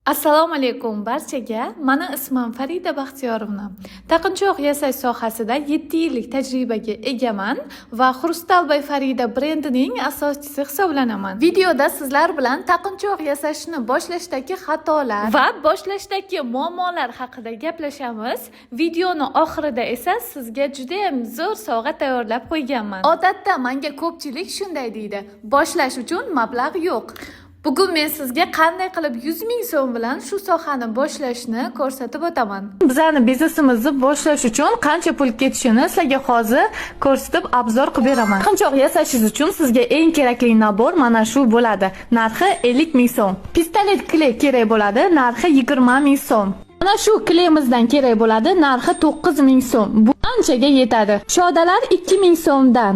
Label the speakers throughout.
Speaker 1: Assalomu alaykum barchaga. Mani ismim Farida Baxtiyorovna. Taqinchoq yasash sohasida 7 yillik tajribaga egaman va Xrustal by Farida brendining asoschisi hisoblanaman. Videoda sizlar bilan taqinchoq yasashni boshlashdagi xatolar va boshlashdagi muammolar haqida gaplashamiz. Videoni oxirida esa sizga juda ham zo'r sovg'a tayyorlab qo'yganman. Odatda menga ko'pchilik shunday deydi: boshlash uchun mablag' yo'q. Bugun men sizga qanday qilib 100 ming so'm bilan shu sohani boshlashni ko'rsatib o'taman. Bizning biznesimizni boshlash uchun qancha pul ketishini sizlarga hozir ko'rsatib obzor qilib beraman. Taqinchoq yasashingiz uchun sizga eng kerakli nabor mana shu bo'ladi. Narxi 50 ming so'm. Pistolet kley kerak bo'ladi, narxi 20 ming so'm. Mana shu kleymizdan kerak bo'ladi, narxi 9 ming so'm. Bu anchaga yetadi. Shodalar 2 ming so'mdan.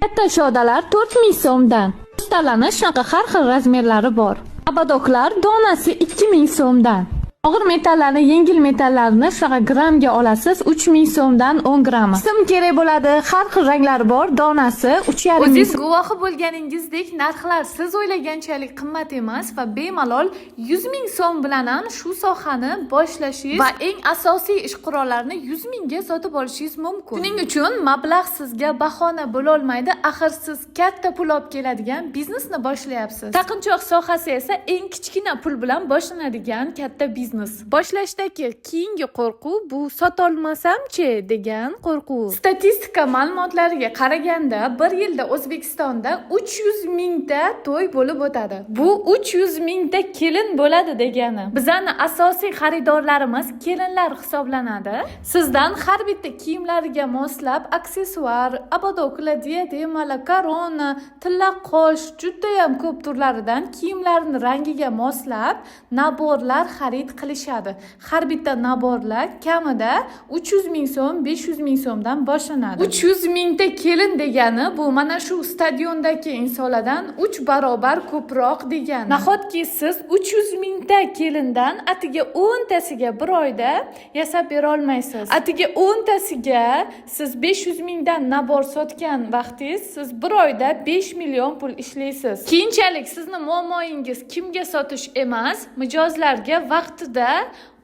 Speaker 1: Katta shodalar 4 ming so'mdan. Xrustallarning shunaqa har xil razmerlari bor. Abadoklar donasi 2 ming so'mdan. Og'ir metallarni, yengil metallarni shunaqa grammga olasiz 3 ming so'mdan 10 grammi. Sim kerak bo'ladi, har xil ranglari bor, donasi 3,5 ming. O'zingiz guvohi bo'lganingizdek, narxlar siz o'ylaganchalik qimmat emas va bemalol 100 ming so'm bilan ham shu sohani boshlashingiz va eng asosiy ish qurollarini 100 mingga sotib olishingiz mumkin. Shuning uchun mablag' sizga bahona bo'la olmaydi, axir siz katta pul olib keladigan biznesni boshlayapsiz. Taqinchoq sohasi esa eng kichkina pul bilan boshlanadigan katta biznes. Boshlashdagi keyingi qo'rquv bu sotolmasam-chi degan qo'rquv. Statistika ma'lumotlariga qaraganda, bir yilda O'zbekistonda 300 mingta to'y bo'lib o'tadi. Bu 300 mingta kelin bo'ladi degani. Bizning asosiy xaridorlarimiz kelinlar hisoblanadi. Sizdan har bitta kiyimlariga moslab aksessuar, abadoklar, diademalar, korona, tilla qosh, juda ham ko'p turlaridan kiyimlarning rangiga moslab naborlar xarid qilishadi. Har bitta naborlar kamida 300 ming so'm, 500 ming so'mdan boshlanadi. 300 mingta kelin degani bu mana shu stadiondagi insonlardan 3 barobar ko'proq degani. Nahotki siz 300 mingta kelindan atiga 10 tasiga bir oyda yasab bera olmaysiz. Atiga 10 tasiga siz 500 mingdan nabor sotgan vaqtingiz siz bir oyda 5 million pul ishlaysiz. Keyinchalik sizning muammoingiz kimga sotish emas, mijozlarga vaqtida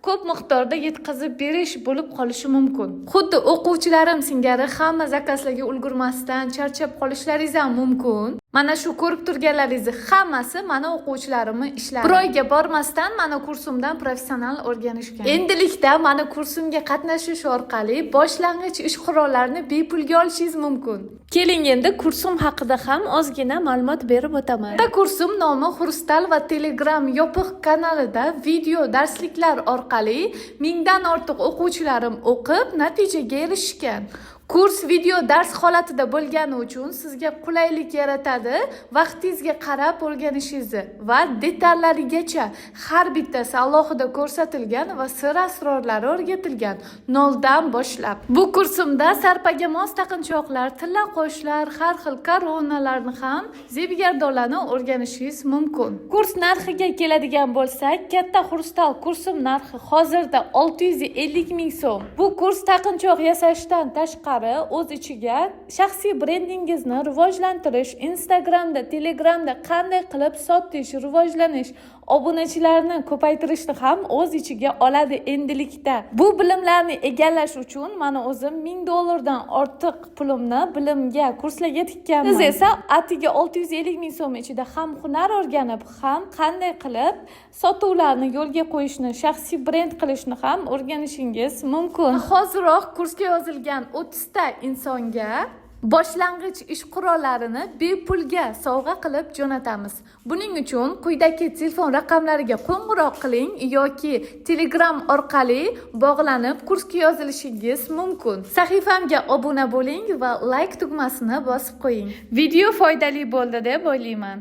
Speaker 1: ko'p miqdorda yetkazib berish bo'lib qolishi mumkin. Xuddi o'quvchilarim singari hamma zakazlarga ulgurmasdan charchab qolishlaringiz ham mumkin. Mana shu ko'rib turganlaringiz hammasi mana o'quvchilarimni ishlari. Bir oyga bormasdan mana kursimdan professional o'rganishgan. Endilikda mana kursimga qatnashish orqali boshlang'ich ish qurollarini bepulga olishingiz mumkin. Keling endi kursim haqida ham ozgina ma'lumot berib o'taman. Kursim nomi Xrustal va Telegram yopiq kanalida video darsliklar orqali mingdan ortiq o'quvchilarim o'qib natijaga erishgan. Kurs video dars holatida bo'lgani uchun sizga qulaylik yaratadi, vaqtingizga qarab o'rganishingizni va detallarigacha har bittasi alohida ko'rsatilgan va sir asrorlari o'rgatilgan noldan boshlab. Bu kursimda sarpaga mos taqinchoqlar, tilla qoshlar, har xil koronalarni ham zebigardonlarni o'rganishingiz mumkin. Kurs narxiga keladigan bo'lsak, katta Xrustal kursim narxi hozirda 650 ming so'm. Bu kurs taqinchoq yasashdan tashqari o'z ichiga shaxsiy brendingizni rivojlantirish, Instagramda, Telegramda qanday qilib sotish, rivojlanish, obunachilarni ko'paytirishni ham o'z ichiga oladi endilikda. Bu bilimlarni egallash uchun mana o'zim $1000 ortiq pulimni bilimga, kurslarga tikkanman. Siz esa atiga 650 ming so'm ichida ham hunar o'rganib, ham qanday qilib sotuvlarni yo'lga qo'yishni, shaxsiy brend qilishni ham o'rganishingiz mumkin. Hoziroq kursga yozilgan 30 ta insonga boshlang'ich ish qurollarini bepulga sovg'a qilib jo'natamiz. Buning uchun quyidagi telefon raqamlariga qo'ng'iroq qiling yoki Telegram orqali bog'lanib kursga yozilishingiz mumkin. Sahifamga obuna bo'ling va like tugmasini bosib qo'ying. Video foydali bo'ldi deb o'ylayman.